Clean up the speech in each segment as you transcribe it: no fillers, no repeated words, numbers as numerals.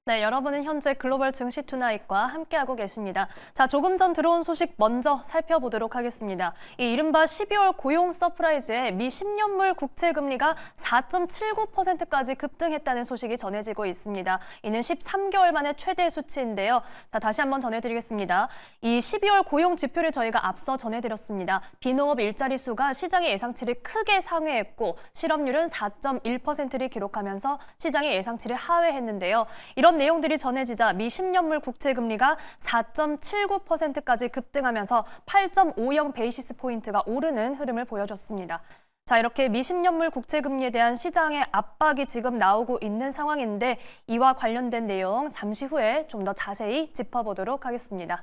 네, 여러분은 현재 글로벌 증시 투나잇과 함께하고 계십니다. 자, 조금 전 들어온 소식 먼저 살펴보도록 하겠습니다. 이 이른바 12월 고용 서프라이즈에 미 10년물 국채 금리가 4.79%까지 급등했다는 소식이 전해지고 있습니다. 이는 13개월 만에 최대 수치인데요. 자, 다시 한번 전해드리겠습니다. 이 12월 고용 지표를 저희가 앞서 전해드렸습니다. 비농업 일자리 수가 시장의 예상치를 크게 상회했고 실업률은 4.1%를 기록하면서 시장의 예상치를 하회했는데요. 이런 내용들이 전해지자 미 10년물 국채 금리가 4.79%까지 급등하면서 8.50 베이시스 포인트가 오르는 흐름을 보여줬습니다. 자, 이렇게 미 10년물 국채 금리에 대한 시장의 압박이 지금 나오고 있는 상황인데 이와 관련된 내용 잠시 후에 좀 더 자세히 짚어보도록 하겠습니다.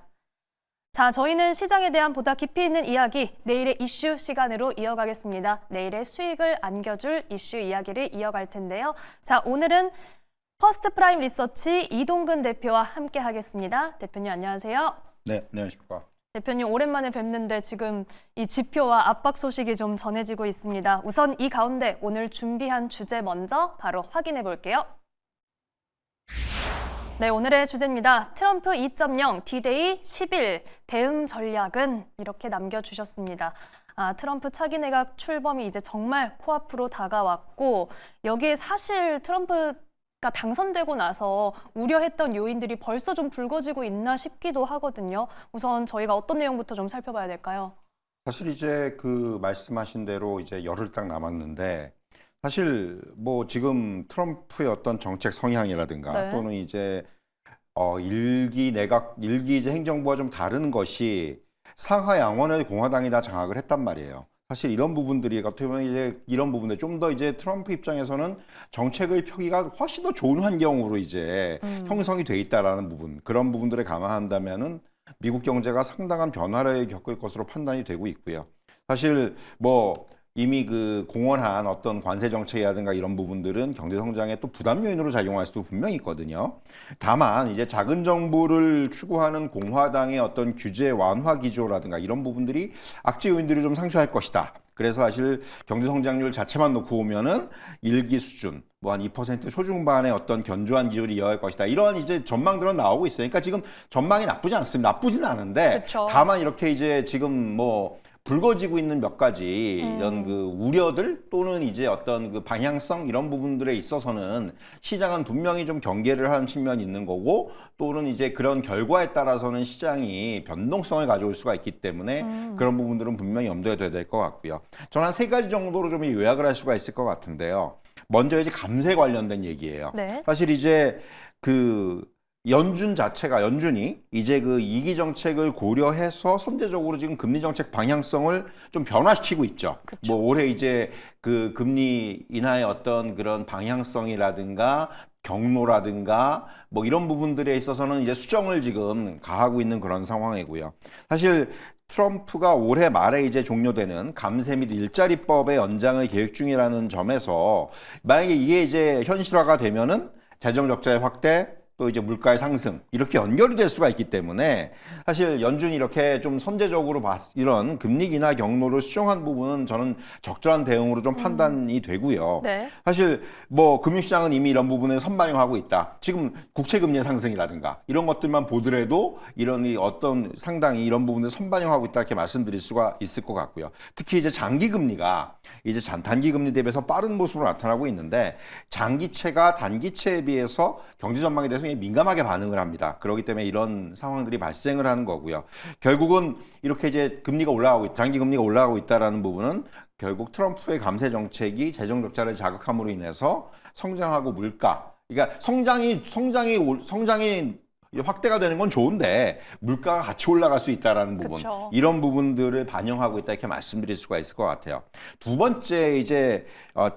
자, 저희는 시장에 대한 보다 깊이 있는 이야기, 내일의 이슈 시간으로 이어가겠습니다. 내일의 수익을 안겨줄 이슈 이야기를 이어갈 텐데요. 자, 오늘은 퍼스트 프라임 리서치 이동근 대표와 함께 하겠습니다. 대표님 안녕하세요. 네, 안녕하십니까. 대표님 오랜만에 뵙는데 지금 이 지표와 압박 소식이 좀 전해지고 있습니다. 우선 이 가운데 오늘 준비한 주제 먼저 바로 확인해 볼게요. 네, 오늘의 주제입니다. 트럼프 2.0 D-Day 10일 대응 전략은 이렇게 남겨주셨습니다. 트럼프 차기 내각 출범이 이제 정말 코앞으로 다가왔고 여기에 사실 트럼프가 당선되고 나서 우려했던 요인들이 벌써 좀 불거지고 있나 싶기도 하거든요. 우선 저희가 어떤 내용부터 좀 살펴봐야 될까요? 사실 이제 그 말씀하신 대로 이제 열흘 딱 남았는데 사실 뭐 지금 트럼프의 어떤 정책 성향이라든가 네. 또는 이제 일기 이제 행정부와 좀 다른 것이 상하 양원의 공화당이 다 장악을 했단 말이에요. 사실 이런 부분들이 어떻게 보면 이제 이런 부분들 좀 더 이제 트럼프 입장에서는 정책의 펴기가 훨씬 더 좋은 환경으로 이제 형성이 돼 있다라는 부분, 그런 부분들에 감안한다면은 미국 경제가 상당한 변화를 겪을 것으로 판단이 되고 있고요. 사실 뭐 이미 그 공언한 어떤 관세 정책이라든가 이런 부분들은 경제 성장에 또 부담 요인으로 작용할 수도 분명히 있거든요. 다만 이제 작은 정부를 추구하는 공화당의 어떤 규제 완화 기조라든가 이런 부분들이 악재 요인들이 좀 상쇄할 것이다. 그래서 사실 경제 성장률 자체만 놓고 보면은 일기 수준 뭐 한 2% 초중반의 어떤 견조한 기조를 이어갈 것이다. 이런 이제 전망들은 나오고 있어요. 그러니까 지금 전망이 나쁘지 않습니다. 나쁘지는 않은데 그쵸. 다만 이렇게 이제 지금 뭐 불거지고 있는 몇 가지 이런 그 우려들 또는 이제 어떤 그 방향성 이런 부분들에 있어서는 시장은 분명히 좀 경계를 하는 측면이 있는 거고 또는 이제 그런 결과에 따라서는 시장이 변동성을 가져올 수가 있기 때문에 그런 부분들은 분명히 염두에 둬야 될 것 같고요. 저는 한 세 가지 정도로 좀 요약을 할 수가 있을 것 같은데요. 먼저 이제 감세 관련된 얘기예요. 네. 사실 이제 그 연준이 이제 그 이기 정책을 고려해서 선제적으로 지금 금리 정책 방향성을 좀 변화시키고 있죠. 그쵸. 뭐 올해 이제 그 금리 인하의 어떤 그런 방향성이라든가 경로라든가 뭐 이런 부분들에 있어서는 이제 수정을 지금 가하고 있는 그런 상황이고요. 사실 트럼프가 올해 말에 이제 종료되는 감세 및 일자리법의 연장을 계획 중이라는 점에서 만약에 이게 이제 현실화가 되면은 재정 적자의 확대 또 이제 물가의 상승 이렇게 연결이 될 수가 있기 때문에 사실 연준이 이렇게 좀 선제적으로 이런 금리 인하 경로를 수정한 부분은 저는 적절한 대응으로 좀 판단이 되고요. 네. 사실 뭐 금융시장은 이미 이런 부분을 선반영하고 있다. 지금 국채 금리 상승이라든가 이런 것들만 보더라도 이런 어떤 상당히 이런 부분을 선반영하고 있다 이렇게 말씀드릴 수가 있을 것 같고요. 특히 이제 장기 금리가 이제 단기 금리 대비해서 빠른 모습으로 나타나고 있는데 장기채가 단기채에 비해서 경제 전망에 대해서 민감하게 반응을 합니다. 그렇기 때문에 이런 상황들이 발생을 하는 거고요. 결국은 이렇게 이제 장기 금리가 올라가고 있다라는 부분은 결국 트럼프의 감세 정책이 재정 적자를 자극함으로 인해서 성장하고 물가, 그러니까 성장이 확대가 되는 건 좋은데 물가가 같이 올라갈 수 있다라는 부분, 그쵸. 이런 부분들을 반영하고 있다 이렇게 말씀드릴 수가 있을 것 같아요. 두 번째 이제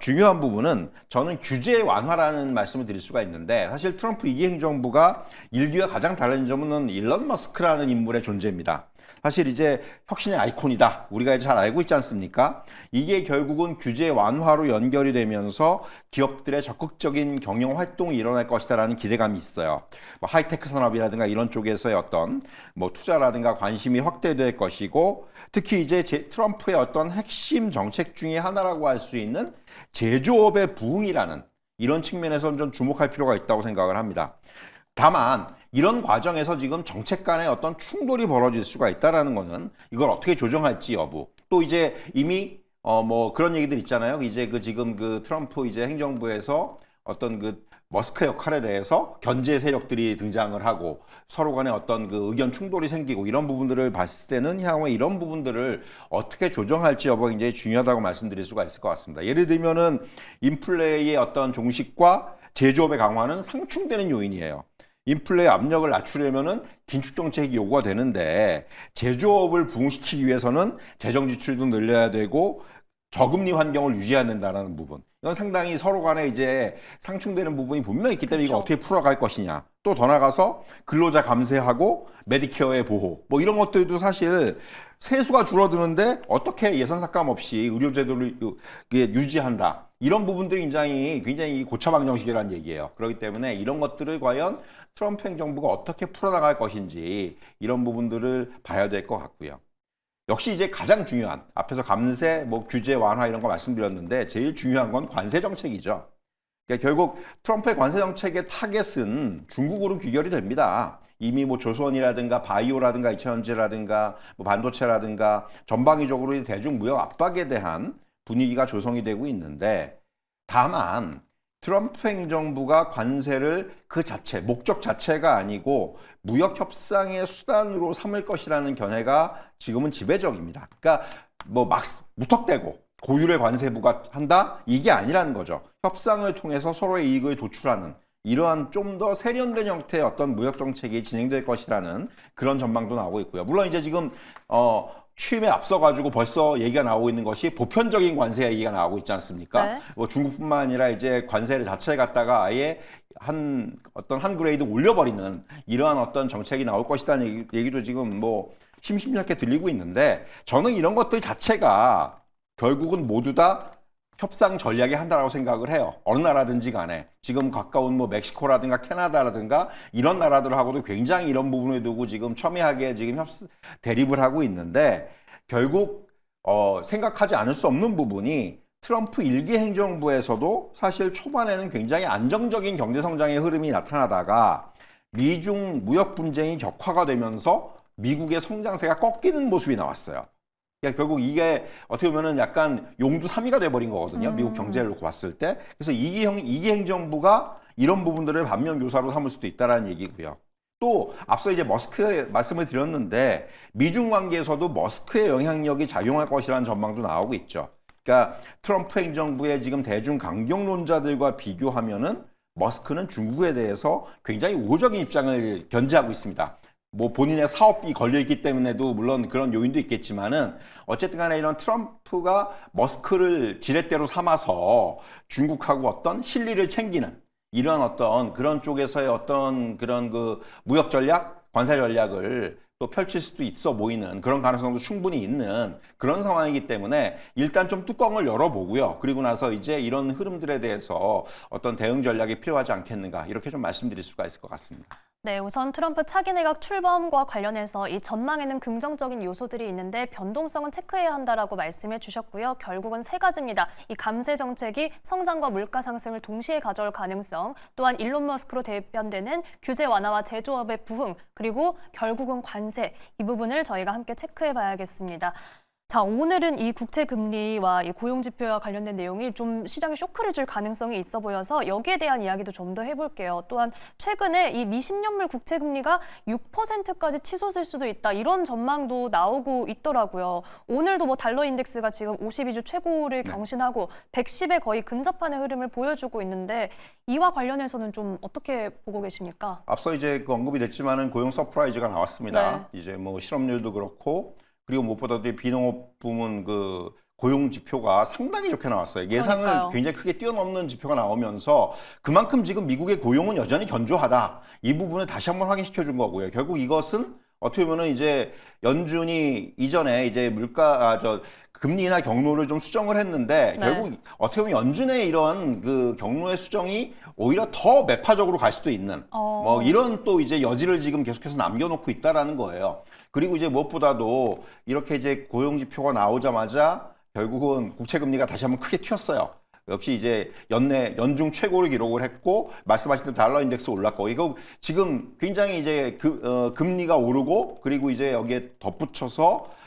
중요한 부분은 저는 규제 완화라는 말씀을 드릴 수가 있는데 사실 트럼프 2기 행정부가 1기와 가장 다른 점은 일론 머스크라는 인물의 존재입니다. 사실 이제 혁신의 아이콘이다. 우리가 이제 잘 알고 있지 않습니까? 이게 결국은 규제 완화로 연결이 되면서 기업들의 적극적인 경영 활동이 일어날 것이다라는 기대감이 있어요. 뭐 하이테크 산업이라든가 이런 쪽에서의 어떤 뭐 투자라든가 관심이 확대될 것이고 특히 이제 트럼프의 어떤 핵심 정책 중에 하나라고 할 수 있는 제조업의 부흥이라는 이런 측면에서 좀 주목할 필요가 있다고 생각을 합니다. 다만 이런 과정에서 지금 정책 간의 어떤 충돌이 벌어질 수가 있다라는 거는 이걸 어떻게 조정할지 여부. 또 이제 이미 뭐 그런 얘기들 있잖아요. 이제 지금 트럼프 이제 행정부에서 어떤 머스크 역할에 대해서 견제 세력들이 등장을 하고 서로 간에 어떤 의견 충돌이 생기고 이런 부분들을 봤을 때는 향후에 이런 부분들을 어떻게 조정할지 여부가 굉장히 중요하다고 말씀드릴 수가 있을 것 같습니다. 예를 들면은 인플레이의 어떤 종식과 제조업의 강화는 상충되는 요인이에요. 인플레이 압력을 낮추려면은 긴축 정책이 요구가 되는데 제조업을 부흥시키기 위해서는 재정 지출도 늘려야 되고 저금리 환경을 유지해야 된다는 부분. 이건 상당히 서로 간에 이제 상충되는 부분이 분명히 있기 때문에 이거 어떻게 풀어갈 것이냐. 또 더 나가서 근로자 감세하고 메디케어의 보호. 뭐 이런 것들도 사실 세수가 줄어드는데 어떻게 예산 삭감 없이 의료제도를 유지한다. 이런 부분들이 굉장히 고차방 정식이라는 얘기예요. 그렇기 때문에 이런 것들을 과연 트럼프 행정부가 어떻게 풀어나갈 것인지 이런 부분들을 봐야 될 것 같고요. 역시 이제 가장 중요한 앞에서 감세, 규제 완화 이런 거 말씀드렸는데 제일 중요한 건 관세 정책이죠. 그러니까 결국 트럼프의 관세 정책의 타겟은 중국으로 귀결이 됩니다. 이미 조선이라든가 바이오라든가 이차전지라든가 반도체라든가 전방위적으로 대중 무역 압박에 대한 분위기가 조성이 되고 있는데 다만 트럼프 행정부가 관세를 목적 자체가 아니고 무역 협상의 수단으로 삼을 것이라는 견해가 지금은 지배적입니다. 그러니까 막 무턱대고 고율의 관세부가 한다? 이게 아니라는 거죠. 협상을 통해서 서로의 이익을 도출하는 이러한 좀 더 세련된 형태의 어떤 무역 정책이 진행될 것이라는 그런 전망도 나오고 있고요. 물론 이제 지금 취임에 앞서가지고 벌써 얘기가 나오고 있는 것이 보편적인 관세 얘기가 나오고 있지 않습니까? 네. 중국뿐만 아니라 이제 관세 자체를 갖다가 아예 한 그레이드 올려버리는 이러한 어떤 정책이 나올 것이라는 얘기도 지금 심심찮게 들리고 있는데 저는 이런 것들 자체가 결국은 모두 다 협상 전략이 한다라고 생각을 해요. 어느 나라든지 간에 지금 가까운 멕시코라든가 캐나다라든가 이런 나라들하고도 굉장히 이런 부분을 두고 지금 첨예하게 지금 대립을 하고 있는데 결국 생각하지 않을 수 없는 부분이 트럼프 일기 행정부에서도 사실 초반에는 굉장히 안정적인 경제 성장의 흐름이 나타나다가 미중 무역 분쟁이 격화가 되면서 미국의 성장세가 꺾이는 모습이 나왔어요. 그러니까 결국 이게 어떻게 보면은 약간 용두사미가 돼버린 거거든요. 미국 경제를 놓고 봤을 때. 그래서 이기 행정부가 이런 부분들을 반면 교사로 삼을 수도 있다라는 얘기고요. 또 앞서 이제 머스크 말씀을 드렸는데 미중 관계에서도 머스크의 영향력이 작용할 것이라는 전망도 나오고 있죠. 그러니까 트럼프 행정부의 지금 대중 강경론자들과 비교하면은 머스크는 중국에 대해서 굉장히 우호적인 입장을 견지하고 있습니다. 본인의 사업이 걸려있기 때문에도 물론 그런 요인도 있겠지만은 어쨌든 간에 이런 트럼프가 머스크를 지렛대로 삼아서 중국하고 어떤 실리를 챙기는 이런 어떤 그런 쪽에서의 어떤 그런 무역 전략, 관세 전략을 또 펼칠 수도 있어 보이는 그런 가능성도 충분히 있는 그런 상황이기 때문에 일단 좀 뚜껑을 열어보고요. 그리고 나서 이제 이런 흐름들에 대해서 어떤 대응 전략이 필요하지 않겠는가 이렇게 좀 말씀드릴 수가 있을 것 같습니다. 네, 우선 트럼프 차기 내각 출범과 관련해서 이 전망에는 긍정적인 요소들이 있는데 변동성은 체크해야 한다라고 말씀해 주셨고요. 결국은 세 가지입니다. 이 감세 정책이 성장과 물가 상승을 동시에 가져올 가능성, 또한 일론 머스크로 대변되는 규제 완화와 제조업의 부흥, 그리고 결국은 관세, 이 부분을 저희가 함께 체크해 봐야겠습니다. 자, 오늘은 이 국채 금리와 이 고용 지표와 관련된 내용이 좀 시장에 쇼크를 줄 가능성이 있어 보여서 여기에 대한 이야기도 좀 더 해볼게요. 또한 최근에 이 미 10년물 국채 금리가 6%까지 치솟을 수도 있다. 이런 전망도 나오고 있더라고요. 오늘도 달러 인덱스가 지금 52주 최고를 경신하고 110에 거의 근접하는 흐름을 보여주고 있는데 이와 관련해서는 좀 어떻게 보고 계십니까? 앞서 이제 언급이 됐지만은 고용 서프라이즈가 나왔습니다. 네. 이제 실업률도 그렇고 그리고 무엇보다도 비농업 부문 고용 지표가 상당히 좋게 나왔어요. 예상을 그러니까요. 굉장히 크게 뛰어넘는 지표가 나오면서 그만큼 지금 미국의 고용은 여전히 견조하다. 이 부분을 다시 한번 확인시켜 준 거고요. 결국 이것은 어떻게 보면 이제 연준이 이전에 이제 금리나 경로를 좀 수정을 했는데 네. 결국 어떻게 보면 연준의 이런 경로의 수정이 오히려 더 매파적으로 갈 수도 있는 이런 또 이제 여지를 지금 계속해서 남겨놓고 있다라는 거예요. 그리고 이제 무엇보다도 이렇게 이제 고용 지표가 나오자마자 결국은 국채 금리가 다시 한번 크게 튀었어요. 역시 이제 연중 최고를 기록을 했고 말씀하신 대로 달러 인덱스 올랐고 이거 지금 굉장히 이제 금리가 오르고 그리고 이제 여기에 덧붙여서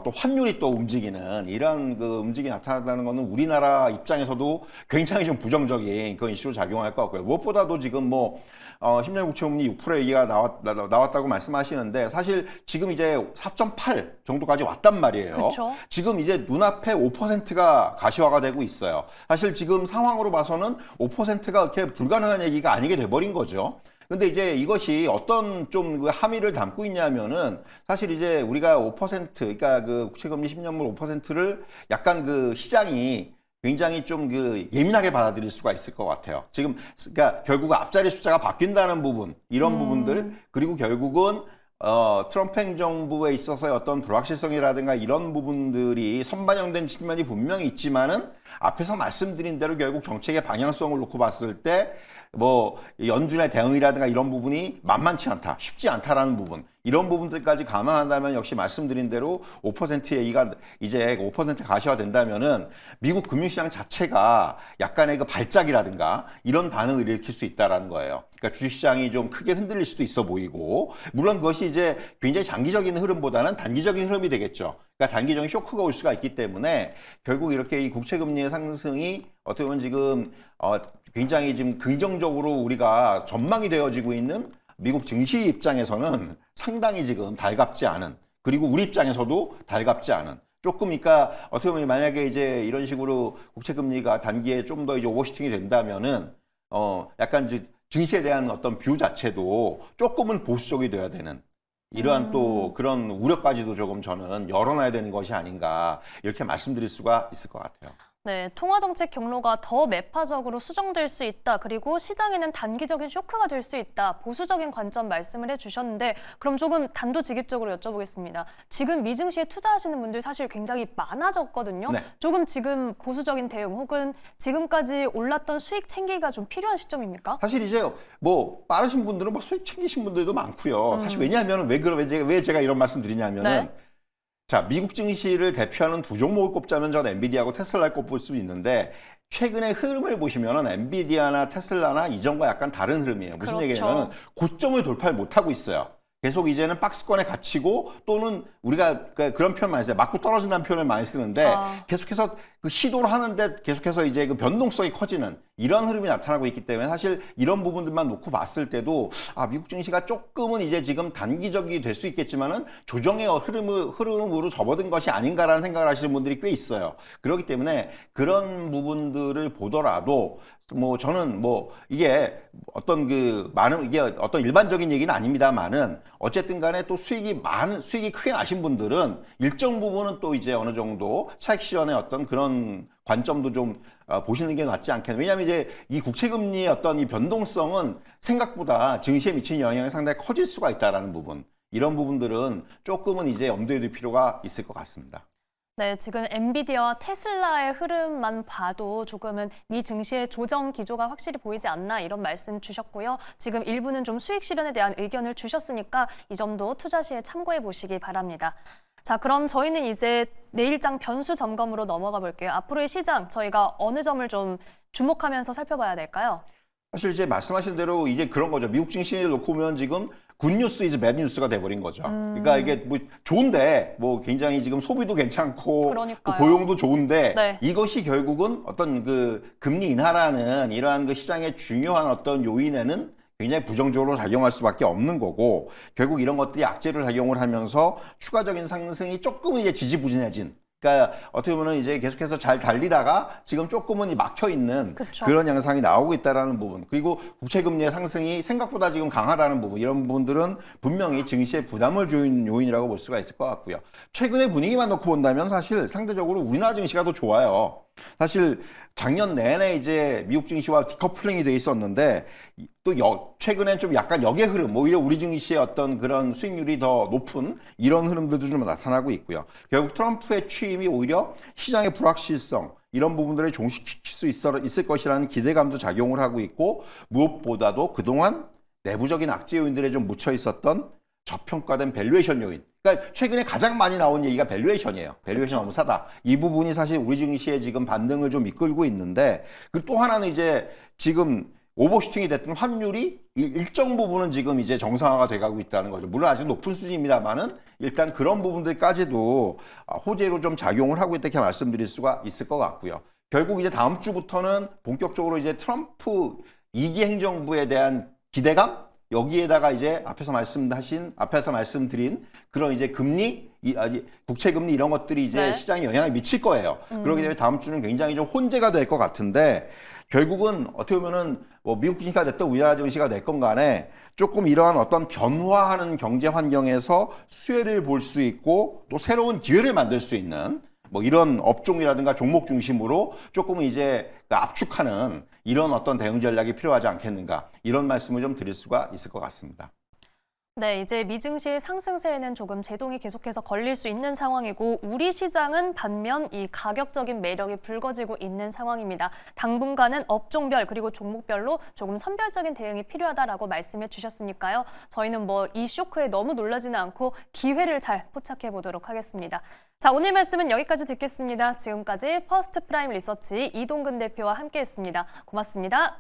또 환율이 또 움직이는 이런 그 움직임이 나타난다는 것은 우리나라 입장에서도 굉장히 좀 부정적인 그런 이슈로 작용할 것 같고요. 무엇보다도 지금 뭐 10년 국채금리 6% 얘기가 나왔다고 말씀하시는데 사실 지금 이제 4.8 정도까지 왔단 말이에요. 그쵸? 지금 이제 눈앞에 5%가 가시화가 되고 있어요. 사실 지금 상황으로 봐서는 5%가 그렇게 불가능한 얘기가 아니게 돼버린 거죠. 근데 이제 이것이 어떤 좀 그 함의를 담고 있냐면은 사실 이제 우리가 5% 그러니까 그 국채금리 10년물 5%를 약간 그 시장이 굉장히 좀 그 예민하게 받아들일 수가 있을 것 같아요. 지금 그러니까 결국 앞자리 숫자가 바뀐다는 부분 이런 부분들 그리고 결국은 트럼프 행정부에 있어서의 어떤 불확실성이라든가 이런 부분들이 선반영된 측면이 분명히 있지만은 앞에서 말씀드린 대로 결국 정책의 방향성을 놓고 봤을 때 뭐 연준의 대응이라든가 이런 부분이 만만치 않다, 쉽지 않다라는 부분 이런 부분들까지 감안한다면 역시 말씀드린 대로 5% 얘기가 이제 5% 가시화된다면은 미국 금융시장 자체가 약간의 그 발작이라든가 이런 반응을 일으킬 수 있다라는 거예요. 그러니까 주식시장이 좀 크게 흔들릴 수도 있어 보이고 물론 그것이 이제 굉장히 장기적인 흐름보다는 단기적인 흐름이 되겠죠. 그러니까 단기적인 쇼크가 올 수가 있기 때문에 결국 이렇게 이 국채금리의 상승이 어떻게 보면 지금 굉장히 지금 긍정적으로 우리가 전망이 되어지고 있는 미국 증시 입장에서는 상당히 지금 달갑지 않은 그리고 우리 입장에서도 달갑지 않은 조금 그러니까 어떻게 보면 만약에 이제 이런 식으로 국채금리가 단기에 좀 더 이제 오버슈팅이 된다면은 약간 이제 증시에 대한 어떤 뷰 자체도 조금은 보수적이 돼야 되는 이러한 또 그런 우려까지도 조금 저는 열어놔야 되는 것이 아닌가 이렇게 말씀드릴 수가 있을 것 같아요. 네, 통화정책 경로가 더 매파적으로 수정될 수 있다. 그리고 시장에는 단기적인 쇼크가 될 수 있다. 보수적인 관점 말씀을 해주셨는데 그럼 조금 단도직입적으로 여쭤보겠습니다. 지금 미증시에 투자하시는 분들 사실 굉장히 많아졌거든요. 네. 조금 지금 보수적인 대응 혹은 지금까지 올랐던 수익 챙기기가 좀 필요한 시점입니까? 사실 이제 뭐 빠르신 분들은 뭐 수익 챙기신 분들도 많고요. 사실 왜냐하면 왜 제가 이런 말씀 드리냐면은 네. 자, 미국 증시를 대표하는 두 종목을 꼽자면 저는 엔비디아하고 테슬라를 꼽을 수 있는데 최근의 흐름을 보시면은 엔비디아나 테슬라나 이전과 약간 다른 흐름이에요. 무슨 그렇죠. 얘기냐면 고점을 돌파를 못하고 있어요. 계속 이제는 박스권에 갇히고 또는 우리가 그런 표현 많이 써요. 맞고 떨어진다는 표현을 많이 쓰는데 계속해서 그 시도를 하는데 계속해서 이제 그 변동성이 커지는 이런 흐름이 나타나고 있기 때문에 사실 이런 부분들만 놓고 봤을 때도 미국 증시가 조금은 이제 지금 단기적이 될 수 있겠지만은 조정의 흐름으로 접어든 것이 아닌가라는 생각을 하시는 분들이 꽤 있어요. 그렇기 때문에 그런 부분들을 보더라도 뭐 저는 뭐 이게 어떤 이게 어떤 일반적인 얘기는 아닙니다만은 어쨌든 간에 또 수익이 크게 나신 분들은 일정 부분은 또 이제 어느 정도 차익 실현의 어떤 그런 관점도 좀 보시는 게 낫지 않겠나. 왜냐하면 이제 이 국채금리의 어떤 이 변동성은 생각보다 증시에 미치는 영향이 상당히 커질 수가 있다라는 부분. 이런 부분들은 조금은 이제 염두에 둘 필요가 있을 것 같습니다. 네, 지금 엔비디아와 테슬라의 흐름만 봐도 조금은 미 증시의 조정 기조가 확실히 보이지 않나 이런 말씀 주셨고요. 지금 일부는 좀 수익 실현에 대한 의견을 주셨으니까 이 점도 투자 시에 참고해 보시기 바랍니다. 자, 그럼 저희는 이제 내일장 변수 점검으로 넘어가 볼게요. 앞으로의 시장 저희가 어느 점을 좀 주목하면서 살펴봐야 될까요? 사실 이제 말씀하신 대로 이제 그런 거죠. 미국 증시를 놓고 보면 지금 굿뉴스 이즈 배드뉴스가 돼버린 거죠. 그러니까 이게 뭐 좋은데 뭐 굉장히 지금 소비도 괜찮고 또 고용도 좋은데 네. 이것이 결국은 어떤 그 금리 인하라는 이러한 그 시장의 중요한 어떤 요인에는 굉장히 부정적으로 작용할 수밖에 없는 거고 결국 이런 것들이 악재를 작용을 하면서 추가적인 상승이 조금은 이제 지지부진해진 그러니까 어떻게 보면 이제 계속해서 잘 달리다가 지금 조금은 막혀 있는 그런 양상이 나오고 있다라는 부분. 그리고 국채금리의 상승이 생각보다 지금 강하다는 부분. 이런 부분들은 분명히 증시에 부담을 준 요인이라고 볼 수가 있을 것 같고요. 최근의 분위기만 놓고 본다면 사실 상대적으로 우리나라 증시가 더 좋아요. 사실 작년 내내 이제 미국 증시와 디커플링이 돼 있었는데 또 최근엔 좀 약간 역의 흐름, 오히려 우리 증시의 어떤 그런 수익률이 더 높은 이런 흐름들도 좀 나타나고 있고요. 결국 트럼프의 취임이 오히려 시장의 불확실성 이런 부분들을 종식시킬 수 있을 것이라는 기대감도 작용을 하고 있고 무엇보다도 그동안 내부적인 악재 요인들에 좀 묻혀 있었던 저평가된 밸류에이션 요인. 그러니까 최근에 가장 많이 나온 얘기가 밸류에이션이에요. 밸류에이션 너무 싸다. 이 부분이 사실 우리 증시의 지금 반등을 좀 이끌고 있는데, 그리고 또 하나는 이제 지금 오버슈팅이 됐던 환율이 일정 부분은 지금 이제 정상화가 돼가고 있다는 거죠. 물론 아직 높은 수준입니다만은 일단 그런 부분들까지도 호재로 좀 작용을 하고 있다 이렇게 말씀드릴 수가 있을 것 같고요. 결국 이제 다음 주부터는 본격적으로 이제 트럼프 2기 행정부에 대한 기대감, 여기에다가 이제 앞에서 말씀드린 그런 이제 금리, 국채 금리 이런 것들이 이제 네. 시장에 영향을 미칠 거예요. 그렇기 때문에 다음 주는 굉장히 좀 혼재가 될 것 같은데, 결국은 어떻게 보면은 뭐 미국 증시가 됐든 우리나라 증시가 됐건 간에 조금 이러한 어떤 변화하는 경제 환경에서 수혜를 볼 수 있고 또 새로운 기회를 만들 수 있는 뭐 이런 업종이라든가 종목 중심으로 조금은 이제 압축하는 이런 어떤 대응 전략이 필요하지 않겠는가, 이런 말씀을 좀 드릴 수가 있을 것 같습니다. 네, 이제 미증시 상승세에는 조금 제동이 계속해서 걸릴 수 있는 상황이고 우리 시장은 반면 이 가격적인 매력이 불거지고 있는 상황입니다. 당분간은 업종별 그리고 종목별로 조금 선별적인 대응이 필요하다라고 말씀해 주셨으니까요. 저희는 뭐 이 쇼크에 너무 놀라지는 않고 기회를 잘 포착해 보도록 하겠습니다. 자, 오늘 말씀은 여기까지 듣겠습니다. 지금까지 퍼스트 프라임 리서치 이동근 대표와 함께했습니다. 고맙습니다.